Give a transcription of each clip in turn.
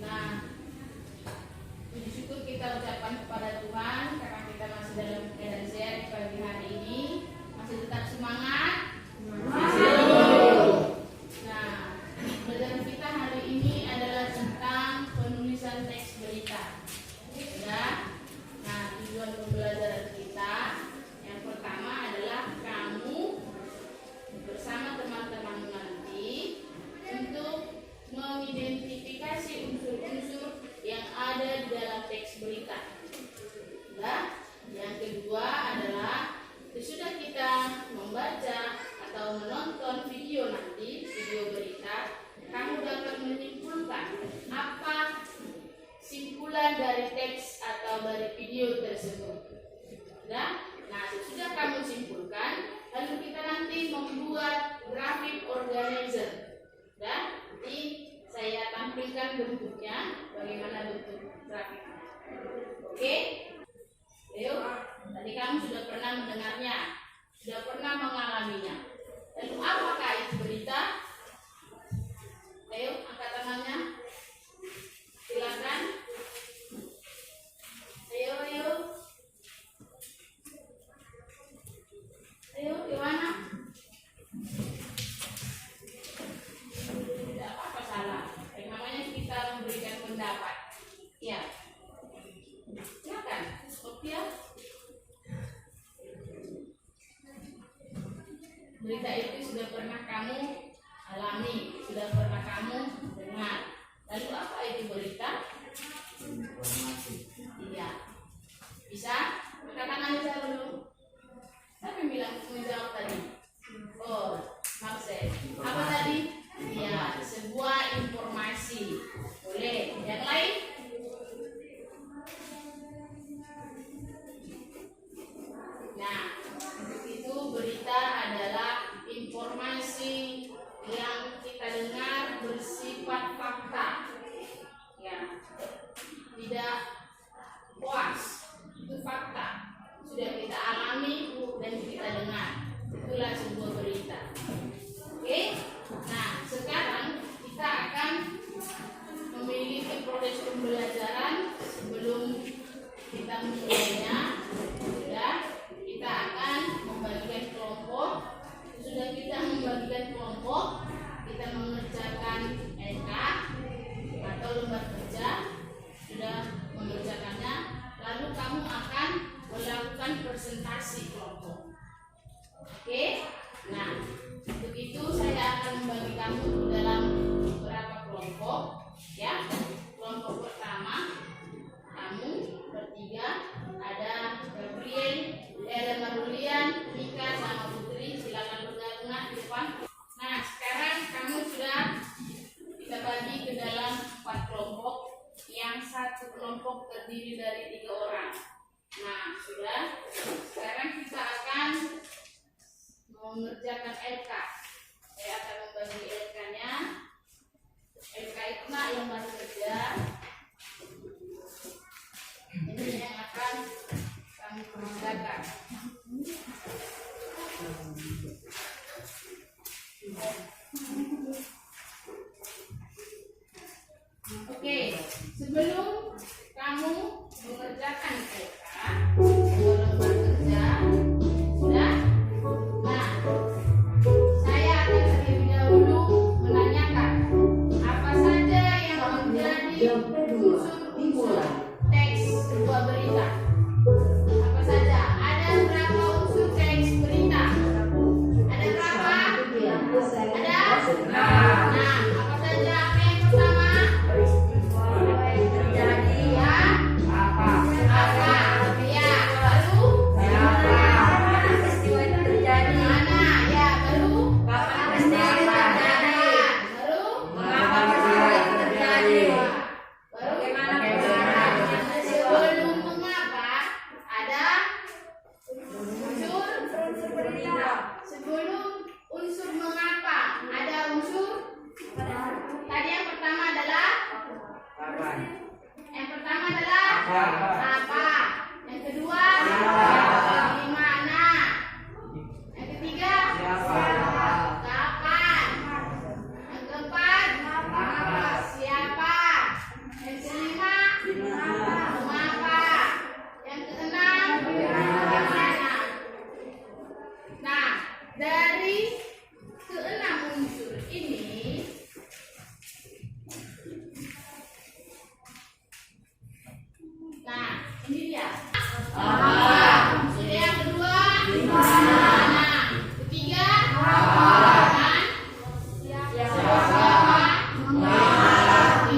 Nah, puji syukur kita ucapkan kepada Tuhan karena kita masih dalam keadaan sehat pagi hari ini, masih tetap semangat. Nah, pelajaran kita hari ini adalah tentang penulisan teks berita. Ya. Nah, tujuan pembelajaran kita yang pertama adalah kamu bersama teman-teman nanti untuk mengidentifikasi unsur-unsur yang ada di dalam teks berita. Ya. Yang kedua adalah sesudah kita membaca atau menonton video nanti, video berita, kamu dapat menyimpulkan apa simpulan dari teks atau dari video tersebut. Ya. Nah, sesudah kamu simpulkan, lalu kita nanti membuat grafik organizer. Ya. Nanti saya tampilkan bentuknya, bagaimana bentuk grafiknya. Oke? Ayo, tadi kamu sudah pernah mendengarnya, sudah pernah mengalaminya. Lalu apakah itu berita? Ayo, angkat tangannya. Silakan. Ayo. Ayo, di mana? Tidak apa-apa salah. Yang namanya kita memberikan pendapat. Ya. Silakan. Sophia. Berita itu sudah pernah kamu alami, sudah pernah kamu dengar. Lalu apa itu berita? Informasi. Iya. Bisa? Angkat tangan saya dulu. Siapa yang bilang menjawab tadi? Oh, Marcel. Apa tadi? Iya, sebuah informasi. Boleh. Yang lain? Nah, itu berita adalah informasi yang kita dengar bersifat fakta. Ya. Tidak puas. Itu fakta. Sudah kita alami dan kita dengar. Itulah sebuah berita. Oke? Nah, sekarang kita akan memiliki proses pembelajaran. Sebelum kita memulainya, kita akan membagikan kelompok. Sudah kita membagikan kelompok, kita mengerjakan LK atau lembar kerja. Sudah mengerjakannya, lalu kamu akan melakukan presentasi kelompok. Oke? Nah, untuk itu saya akan membagi kamu dalam beberapa kelompok. Ya, kelompok pertama, kamu bertiga, ada Gabriel, ada Marulian, Mika, sama Putri. Silakan bergabung di depan. Nah, sekarang kamu sudah kita bagi ke dalam 4 kelompok. Yang satu kelompok terdiri dari 3 orang. Nah, sudah. Sekarang kita akan mengerjakan LK. Saya akan membagi LK-nya. LK itu lembar kerja. Ini yang akan kami kerjakan. Oke, sebelum kamu mengerjakan LK, lembar kerja, sudah. Nah, saya akan terlebih dahulu menanyakan apa saja yang menjadi unsur-unsur teks sebuah berita. Apa saja? Ada berapa unsur teks berita? Ada berapa? Ada? Nah, apa saja? Apa yang pertama? Sudah yang kedua? Nah, ketiga? Dan siapa? Nah,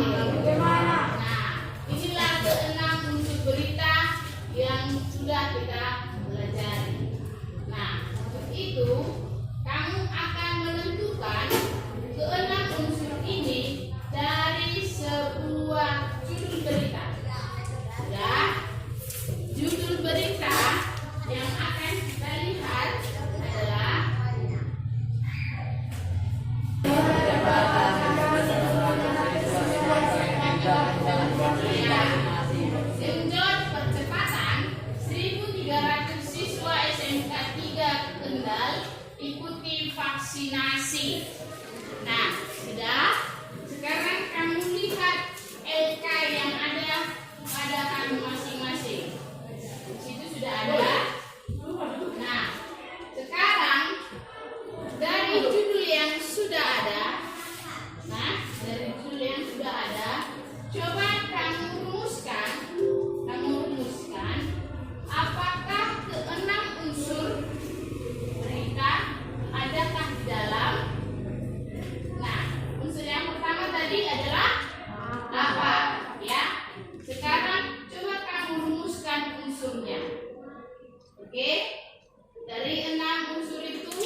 inilah keenam unsur berita yang sudah kita pelajari. Nah, untuk itu kamu akan menentukan keenam unsur ini dari sebuah judul berita. Ya, judul berita yang akan kita lihat adalah genjot percepatan 1.300 siswa SMK 3 Kendal ikuti vaksinasi. Nah, sudah. Sekarang kamu lihat LK yang ada pada kamu masing-masing. Di situ sudah ada. Nah, sekarang dari judul yang sudah ada, coba kamu rumuskan, apakah keenam unsur berita adakah di dalam? Nah, unsur yang pertama tadi adalah apa? Ya. Sekarang coba kamu rumuskan unsurnya. Oke? Dari 6 unsur itu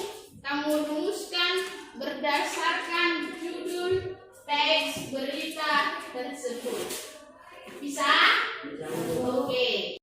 kamu rumuskan berdasarkan judul teks berita tersebut. Bisa? Oke.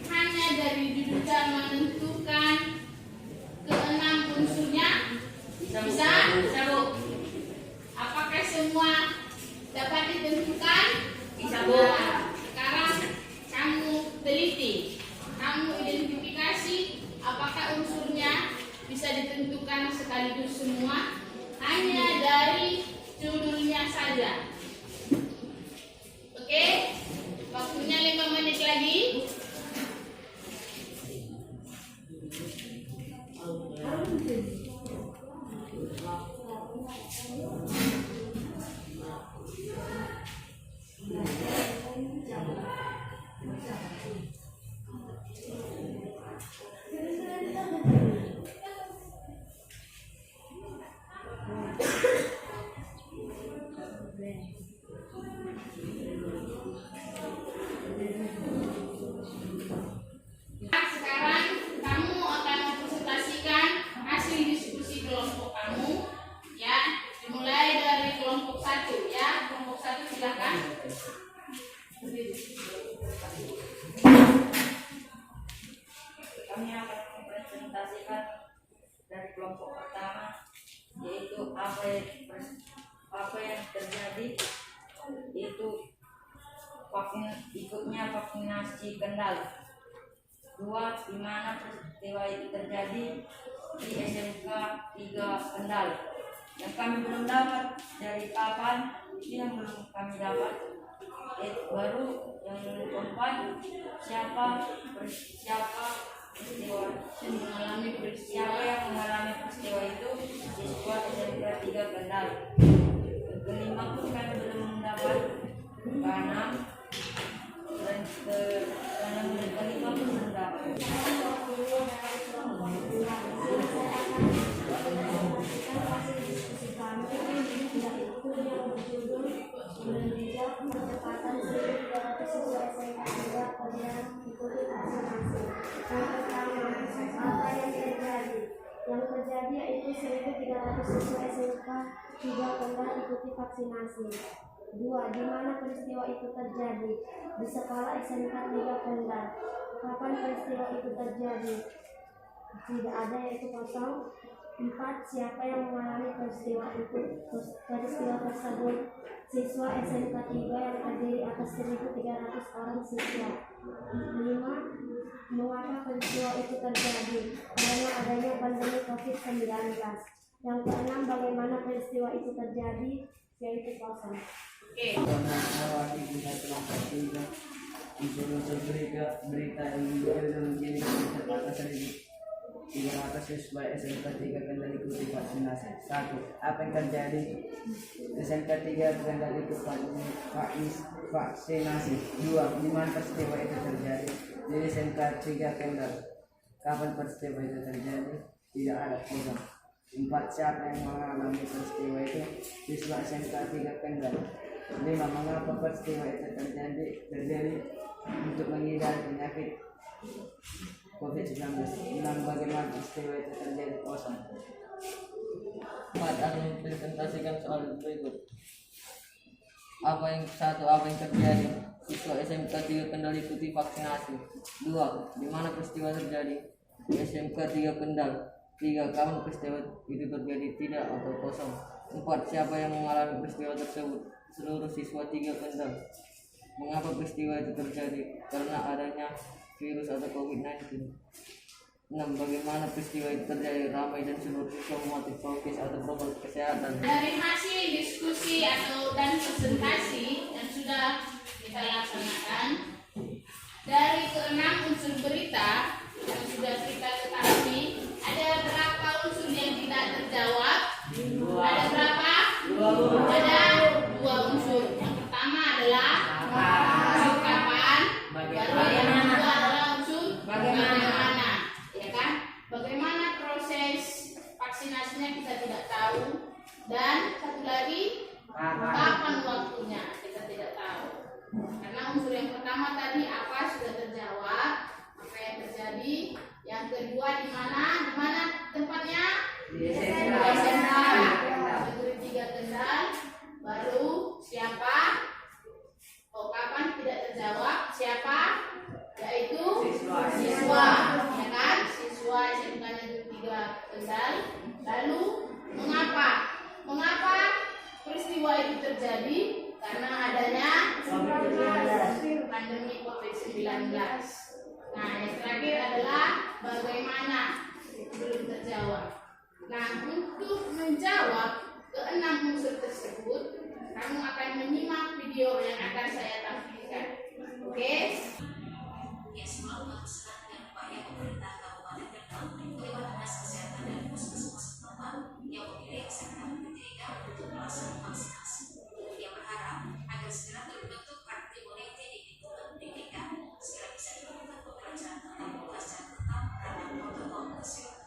Hanya dari judul dan menentukan keenam unsurnya? Bisa? Bu. Apakah semua dapat ditentukan? Bisa, Bu. Nah, sekarang kamu teliti, kamu identifikasi apakah unsurnya bisa ditentukan sekaligus semua? Hanya dari judulnya saja. Oke? Waktunya 5 menit lagi. Sekarang kamu akan mempresentasikan hasil diskusi kelompok kamu, ya. Dimulai dari kelompok 1, ya. Kelompok 1 silakan. Kami akan mempresentasikan dari kelompok pertama, yaitu apa yang terjadi, itu ikutnya vaksinasi Kendal. 2, di mana peristiwa itu terjadi di SMK 3 Kendal. Yang kami belum dapat dari kapan, yang belum kami dapat. Baru yang keempat, siapa yang mengalami peristiwa itu, siswa SMK 3 Kendal. Kelima pun kami belum mendapat. Keenam dan kelima pun belum dapat. Percepatan 1.300 siswa SMK 3 Kendal ikuti vaksinasi. Yang pertama, apa yang terjadi? Yang terjadi yaitu 1.300 siswa SMK 3 Kendal ikuti vaksinasi. 2, di mana peristiwa itu terjadi? Di sekolah SMK 3 Kendal. Kapan peristiwa itu terjadi? Tidak ada, yaitu kosong. 4, siapa yang mengalami peristiwa tersebut? Siswa SMK 3 yang terdiri atas atas 1.300 orang siswa. 5. Mengapa peristiwa itu terjadi? Karena adanya pandemi COVID-19. Yang keenam, bagaimana peristiwa itu terjadi? Yaitu kosong. Oke. Karena awal kita telah tertiga unsur-unsur berita yang dibuat dan menjadi terbatas 1.300 siswa SMK 3 Kendal ikuti vaksinasi. 1. Apa yang terjadi? SMK 3 Kendal ikut vaksinasi. 2. Di mana peristiwa itu terjadi? Di SMK 3 Kendal. Kapan peristiwa itu terjadi? Tidak ada kosong. 4. Siapa yang mengalami peristiwa itu? Siswa SMK 3 Kendal. 5. Mengapa peristiwa itu terjadi untuk menghindari penyakit COVID-19. 6. Bagaimana peristiwa itu terjadi? Kosong. 4. Akan mempresentasikan soal berikut. Apa yang terjadi? Siswa SMK 3 Kendal ikuti vaksinasi. 2. Di mana peristiwa terjadi? Di SMK 3 Kendal. 3. Kapan peristiwa itu terjadi? Tidak atau kosong. 4. Siapa yang mengalami peristiwa tersebut? Seluruh siswa 3 Kendal. Mengapa peristiwa itu terjadi? Karena adanya virus atau COVID-19. 6. Bagaimana peristiwa itu terjadi? Ramai dan seluruh siswa mematuhi prokes atau protokol kesehatan. Dari hasil diskusi dan presentasi yang sudah kita laksanakan, dari keenam unsur berita yang sudah kita ketahui, ada berapa unsur yang tidak terjawab? Ada berapa? Ada 2 unsur. Yang pertama adalah unsur kapan, baru yang kedua adalah unsur bagaimana, ya kan? Bagaimana proses vaksinasinya kita tidak tahu, dan satu lagi kapan waktunya kita tidak tahu. Karena unsur yang pertama tadi apa sudah terjawab, apa yang terjadi. Yang kedua di mana tempatnya? Di SMK Negeri 3 Kendal. Baru siapa? Kapan tidak terjawab? Siapa? Yaitu siswa, ya kan? Siswa SMK Negeri 3 Kendal. Lalu mengapa peristiwa itu terjadi? Karena adanya pandemi COVID-19. Nah, yang terakhir adalah bagaimana, belum terjawab. Nah, untuk menjawab keenam unsur tersebut, kamu akan menyimak video yang akan saya tampilkan. Oke? Ya, selalu berusaha dengan upaya pemerintah Kabupaten Kendal lewat Dinas Kesehatan dan puskesmas setempat yang memilih SMK Negeri 3 untuk melaksanakan vaksinasi. Ia berharap agar segera terbentuk herd immunity di lingkungan pendidikan, segera bisa dilakukan pembelajaran tatap muka secara tetap terhadap protokol kesehatan.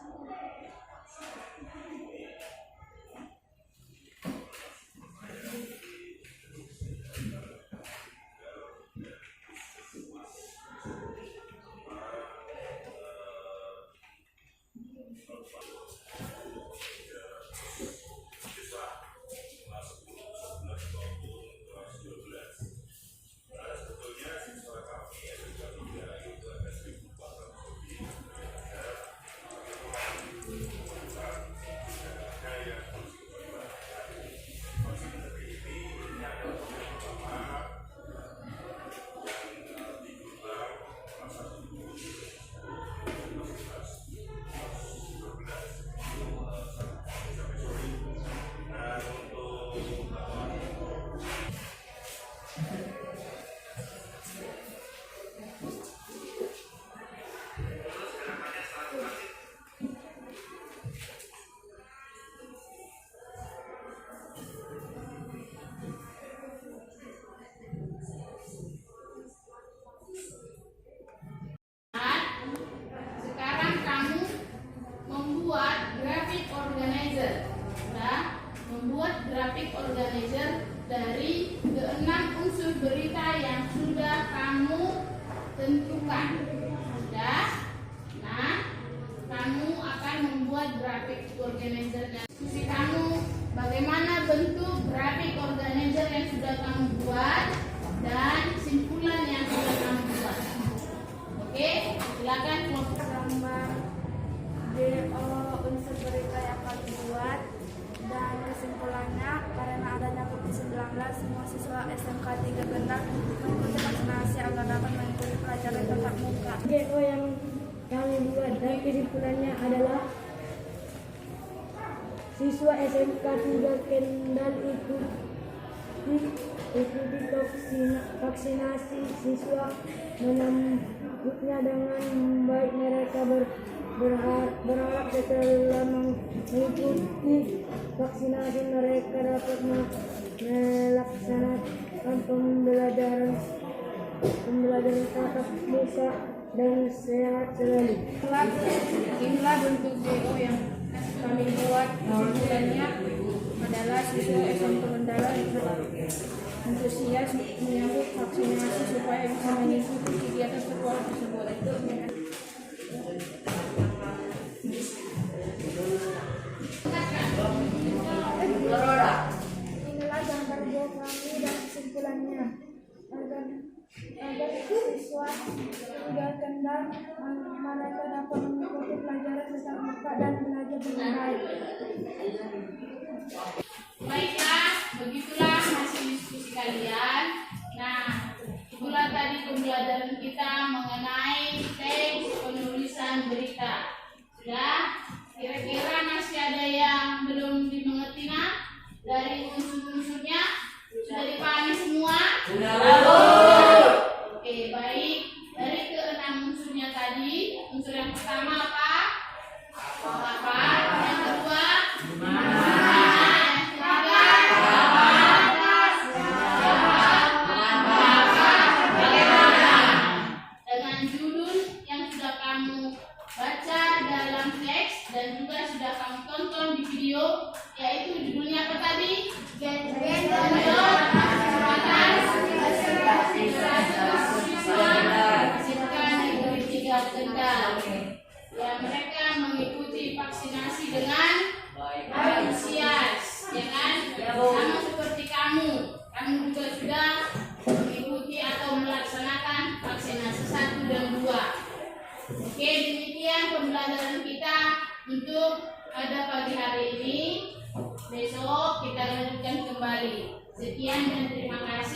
GO yang kami buat dan kesimpulannya adalah siswa SMK 3 Kendal ikuti vaksinasi. Siswa menyambutnya dengan baik. Mereka berharap setelah mengikuti vaksinasi mereka dapat melaksanakan pembelajaran tatap muka dan sehat selalu. Inilah bentuk GO yang kami buat. Kesimpulannya adalah siswa SMK Kendal antusias menyambut vaksinasi supaya bisa mengikuti kegiatan sekolah tersebut. Inilah gambar GO kami dan kesimpulannya agar siswa tidak Kendal mereka dapat mengikuti pelajaran tatap muka dan belajar dengan baik. Baiklah, begitulah hasil diskusi kalian. Nah, itulah tadi pembelajaran kita mengenai teks penulisan berita. Sudah? Kira-kira masih ada yang belum dimengerti dari unsur-unsurnya? Sudah dipahami semua? Oke, baik. Dari ke-6 unsurnya tadi, unsur yang pertama apa? Yang kedua? Dengan judul yang sudah kamu baca dalam teks dan juga sudah kamu tonton di video, yaitu judulnya apa tadi? Negeri 3 Kendal. Ya, mereka mengikuti vaksinasi dengan antusias, ya kan? Sama seperti kamu juga sudah mengikuti atau melaksanakan vaksinasi 1 dan 2. Oke, demikian pembelajaran kita untuk pada pagi hari ini. Besok kita lanjutkan kembali. Sekian dan terima kasih.